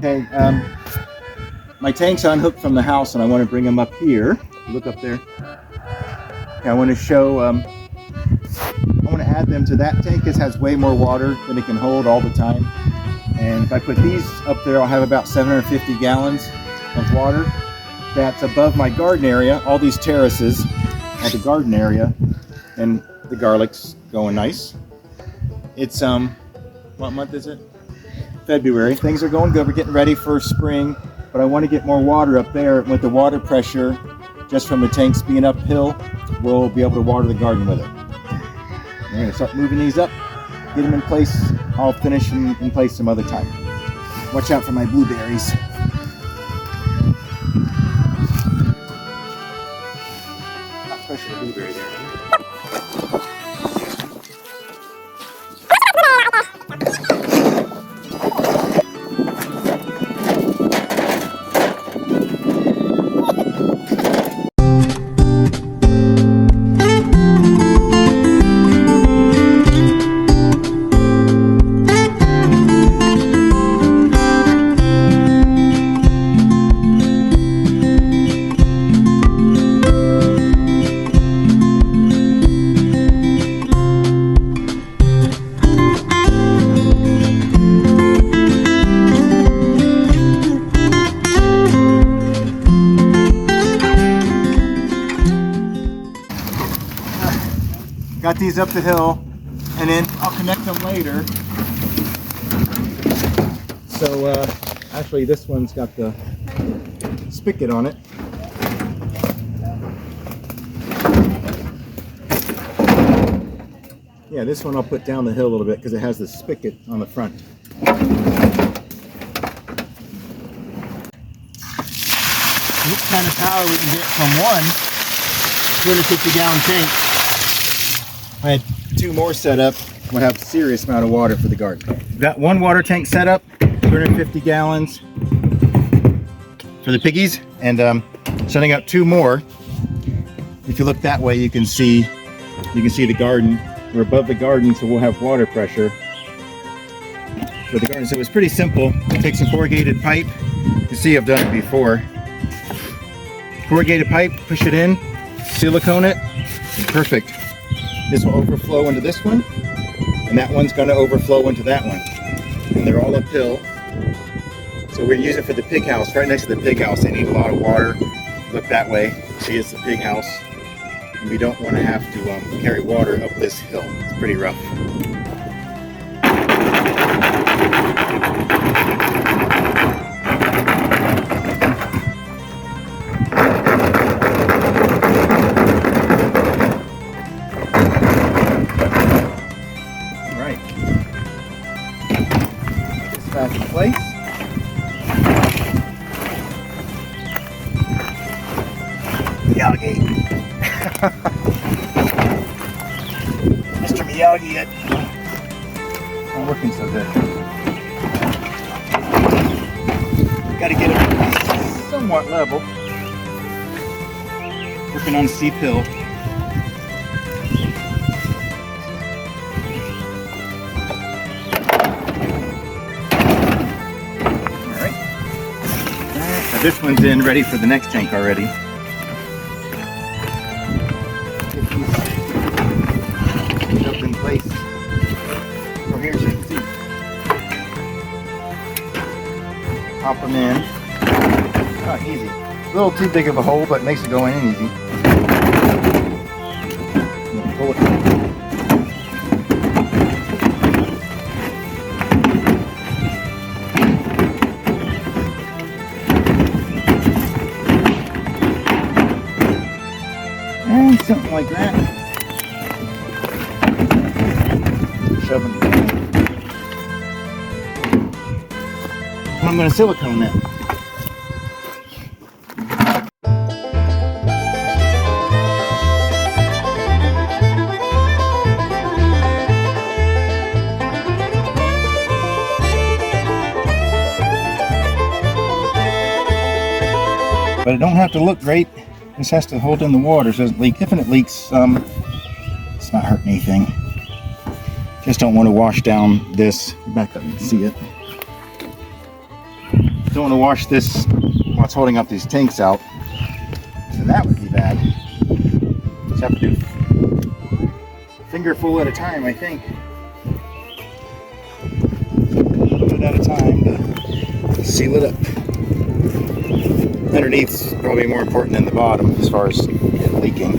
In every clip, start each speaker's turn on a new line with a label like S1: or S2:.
S1: Okay, my tank's unhooked from the house and I want to bring them up here. Look up there. Okay, I want to show, I want to add them to that tank. This has way more water than it can hold all the time. And if I put these up there, I'll have about 750 gallons of water. That's above my garden area. All these terraces are the garden area, and the garlic's going nice. It's, what month is it? February. Things are going good. We're getting ready for spring, but I want to get more water up there. With the water pressure, just from the tanks being uphill, we'll be able to water the garden with it. I'm going to start moving these up, get them in place. I'll finish them in place some other time. Watch out for my blueberries. Not especially the blueberry there. Got these up the hill, and then I'll connect them later. So actually this one's got the spigot on it. Yeah, this one I'll put down the hill a little bit because it has the spigot on the front. What kind of power we can get from one 250-gallon tank. I had two more set up. We'll have a serious amount of water for the garden. Got one water tank set up, 250 gallons for the piggies, and setting up two more. If you look that way, you can see the garden. We're above the garden, so we'll have water pressure for the garden. So it's pretty simple. Take some corrugated pipe. You can see I've done it before. Corrugated pipe, push it in, silicone it, perfect. This will overflow into this one, and that one's going to overflow into that one. And they're all uphill. So we're using it for the pig house. Right next to the pig house, they need a lot of water. Look that way. See, it's the pig house. And we don't want to have to carry water up this hill. It's pretty rough. Back in place. Miyagi. Mr. Miyagi, not working so good. Got to get it somewhat level. Working on a steep hill. This one's in, ready for the next tank already. Up in place. From here so you can see. Pop them in. Oh, easy. A little too big of a hole, but it makes it go in easy. Pull it. And something like that. Shoving it in. I'm going to silicone that. But it don't have to look great. This has to hold in the water so it doesn't leak. If it leaks, it's not hurting anything. Just don't want to wash down this. Back up, you can see it. don't want to wash this while it's holding up these tanks out, then that would be bad. Just have to do finger full at a time, I think. A little bit at a time to seal it up. Underneath's probably more important than the bottom as far as it leaking.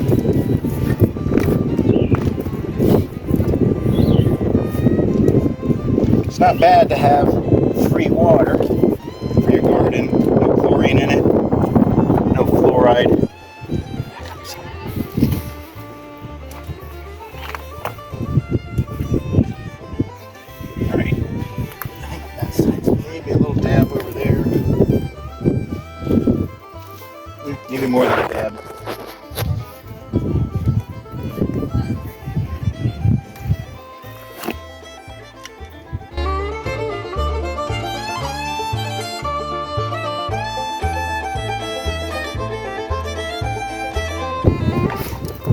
S1: It's not bad to have free water for your garden. No chlorine in it, no fluoride. Alright, I think that side's maybe a little dab over there. Maybe more than a dab.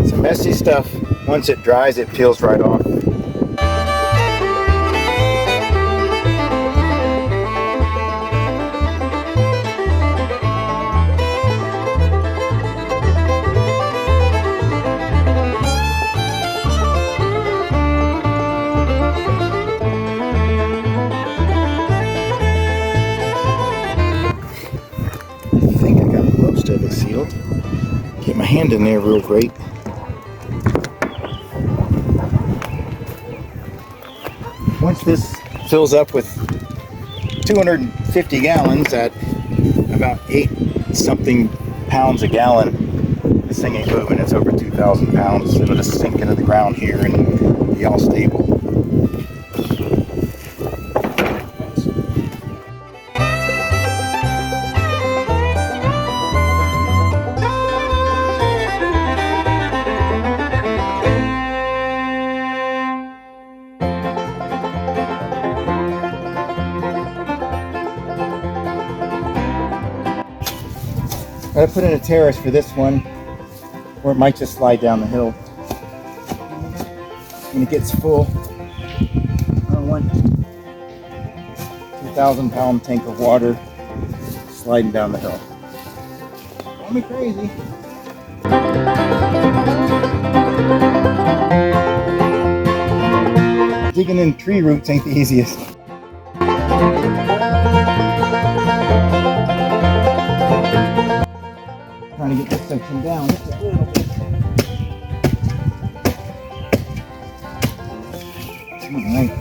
S1: Some messy stuff. Once it dries, it peels right off. I think I got most of it sealed. Get my hand in there real great. Once this fills up with 250 gallons at about 8 something pounds a gallon, this thing ain't moving. It's over 2,000 pounds. It'll just sink into the ground here and be all stable. I put in a terrace for this one, or it might just slide down the hill. When it gets full, I don't want 2,000 pound tank of water sliding down the hill. Call me crazy. Digging in tree roots ain't the easiest. Trying to get this section down just a little bit. Alright.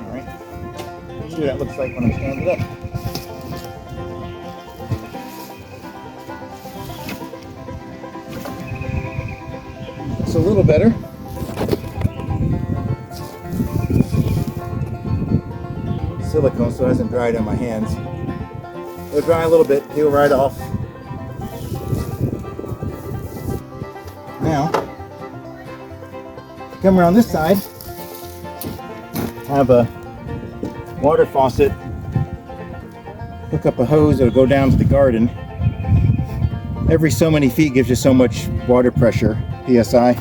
S1: Alright. See what that looks like when I stand it up. It's a little better. Silicone, so it hasn't dried on my hands. It'll dry a little bit, peel right off. Now, come around this side, have a water faucet, hook up a hose that'll go down to the garden. Every so many feet gives you so much water pressure, PSI.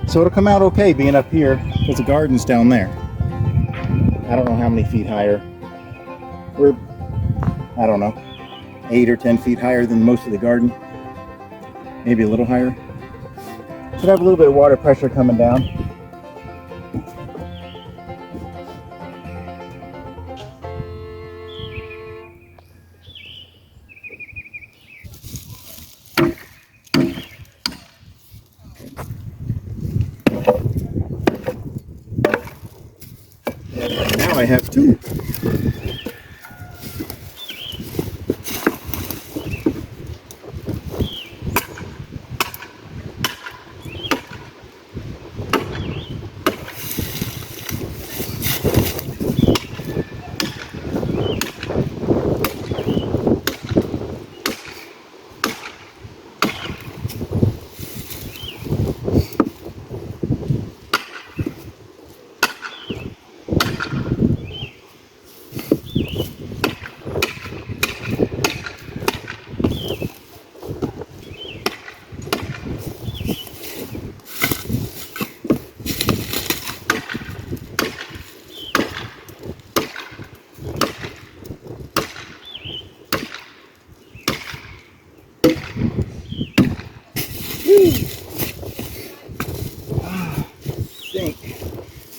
S1: So it'll come out okay being up here because the garden's down there. I don't know how many feet higher. We're, I don't know, 8 or 10 feet higher than most of the garden. Maybe a little higher. Should have a little bit of water pressure coming down. Now I have 2.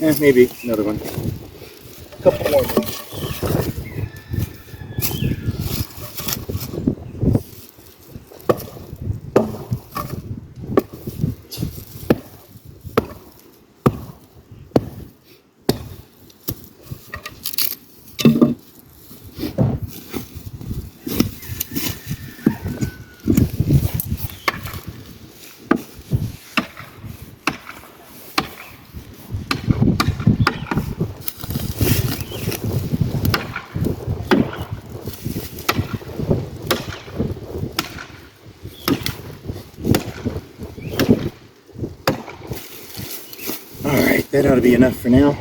S1: Maybe another one. A couple more. Alright, that ought to be enough for now.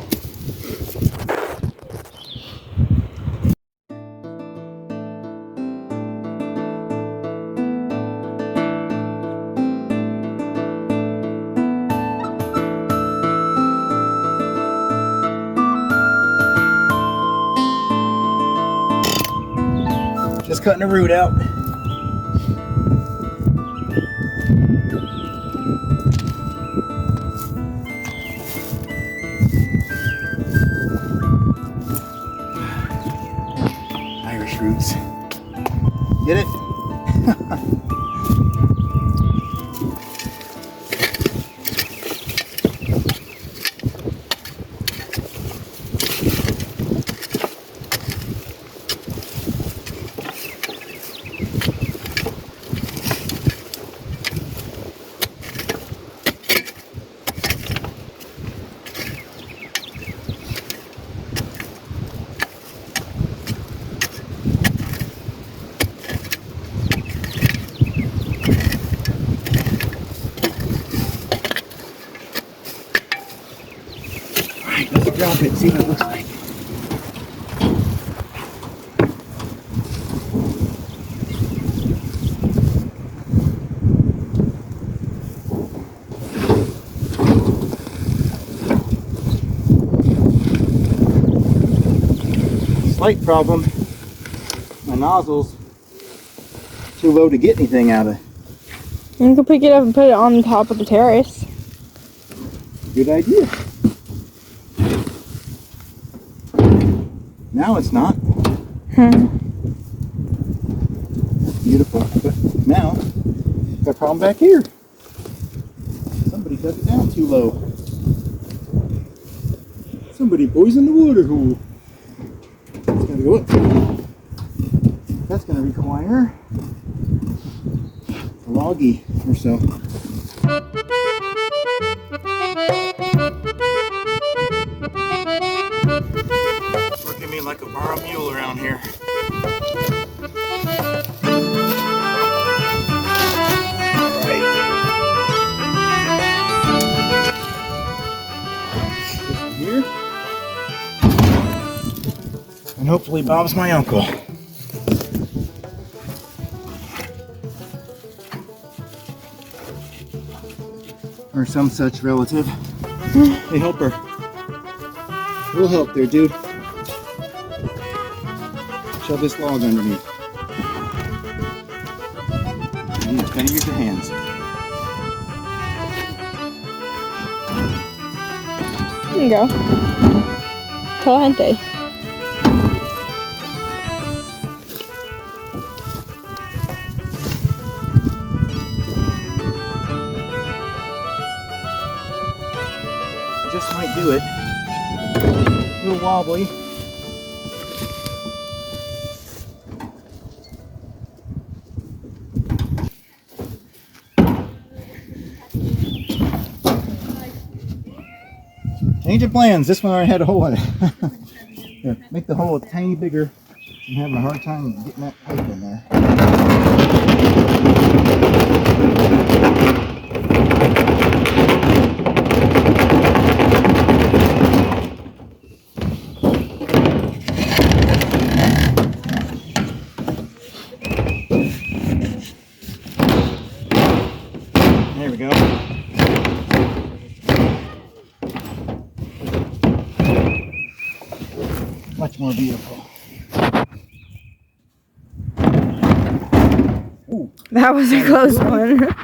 S1: Just cutting the root out. Irish roots. Get it? Let's drop it, see what it looks like. Slight problem. My nozzle's too low to get anything out of.
S2: You can pick it up and put it on top of the terrace.
S1: Good idea. Now it's not. Beautiful. But now, got a problem back here. Somebody dug it down too low. Somebody poisoned the water hole. It's gonna go up. That's gonna require a loggy or so. Look at me like a borrowed mule around here. Right. Just here. And hopefully Bob's my uncle. Or some such relative. Hey, help her. We'll help there, dude. Shove this log underneath. And you kind of use your hands.
S2: There you go. Caliente.
S1: Just might do it. A little wobbly. Change of plans. This one already had a hole in it. Here, make the hole a tiny bigger. I'm having a hard time getting that pipe in there. There we go. Much more beautiful. Ooh,
S2: That was a close one.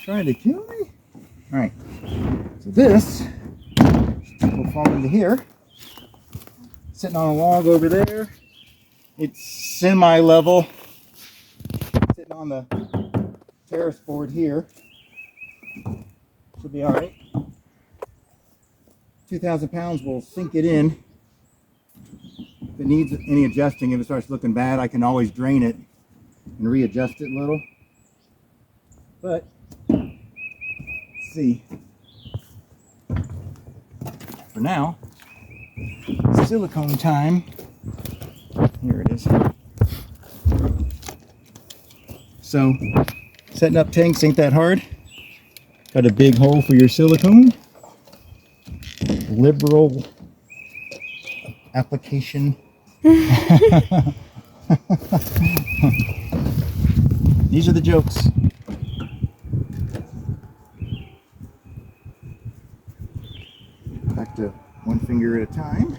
S1: trying to kill me? Alright. So this should will fall into here. Sitting on a log over there. It's semi-level. Sitting on the terrace board here. Should be all right. 2,000 pounds will sink it in. If it needs any adjusting, if it starts looking bad, I can always drain it and readjust it a little. But, let's see. For now, silicone time. Here it is. So, setting up tanks ain't that hard. Got a big hole for your silicone. Liberal application. These are the jokes. Back to one finger at a time.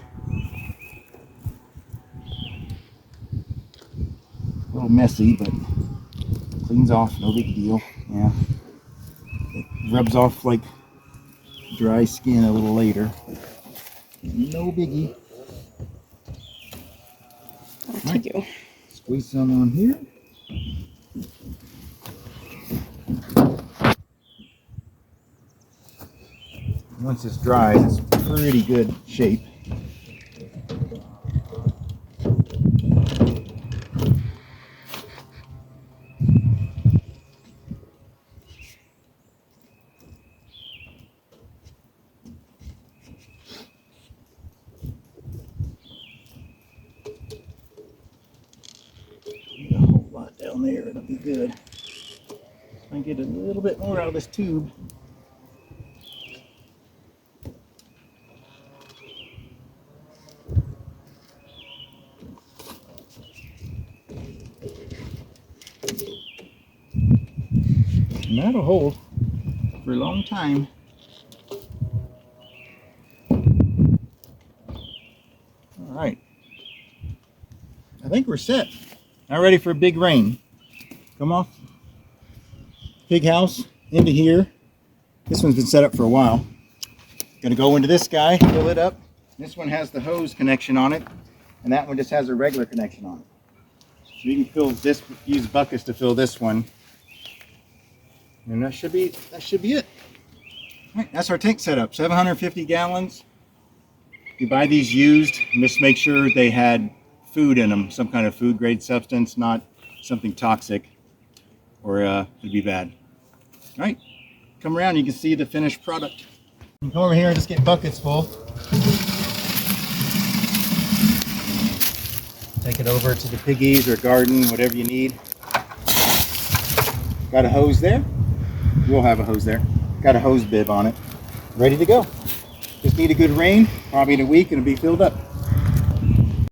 S1: A little messy, but cleans off, no big deal. Yeah. It rubs off like dry skin a little later. No biggie.
S2: Thank you.
S1: Squeeze some on here. Once this dries, it's pretty good shape. A whole lot down there, it'll be good. I get a little bit more out of this tube. And that'll hold for a long time. All right. I think we're set. Now ready for a big rain. Come off pig house into here. This one's been set up for a while. Gonna go into this guy, fill it up. This one has the hose connection on it, and that one just has a regular connection on it. So you can fill this, use buckets to fill this one. And that should be it. All right, that's our tank setup. 750 gallons. You buy these used, and just make sure they had food in them, some kind of food grade substance, not something toxic, or it'd be bad. All right, come around, you can see the finished product. You come over here and just get buckets full. Take it over to the piggies or garden, whatever you need. Got a hose there. We'll have a hose there. Got a hose bib on it. Ready to go. Just need a good rain. Probably in a week it'll be filled up.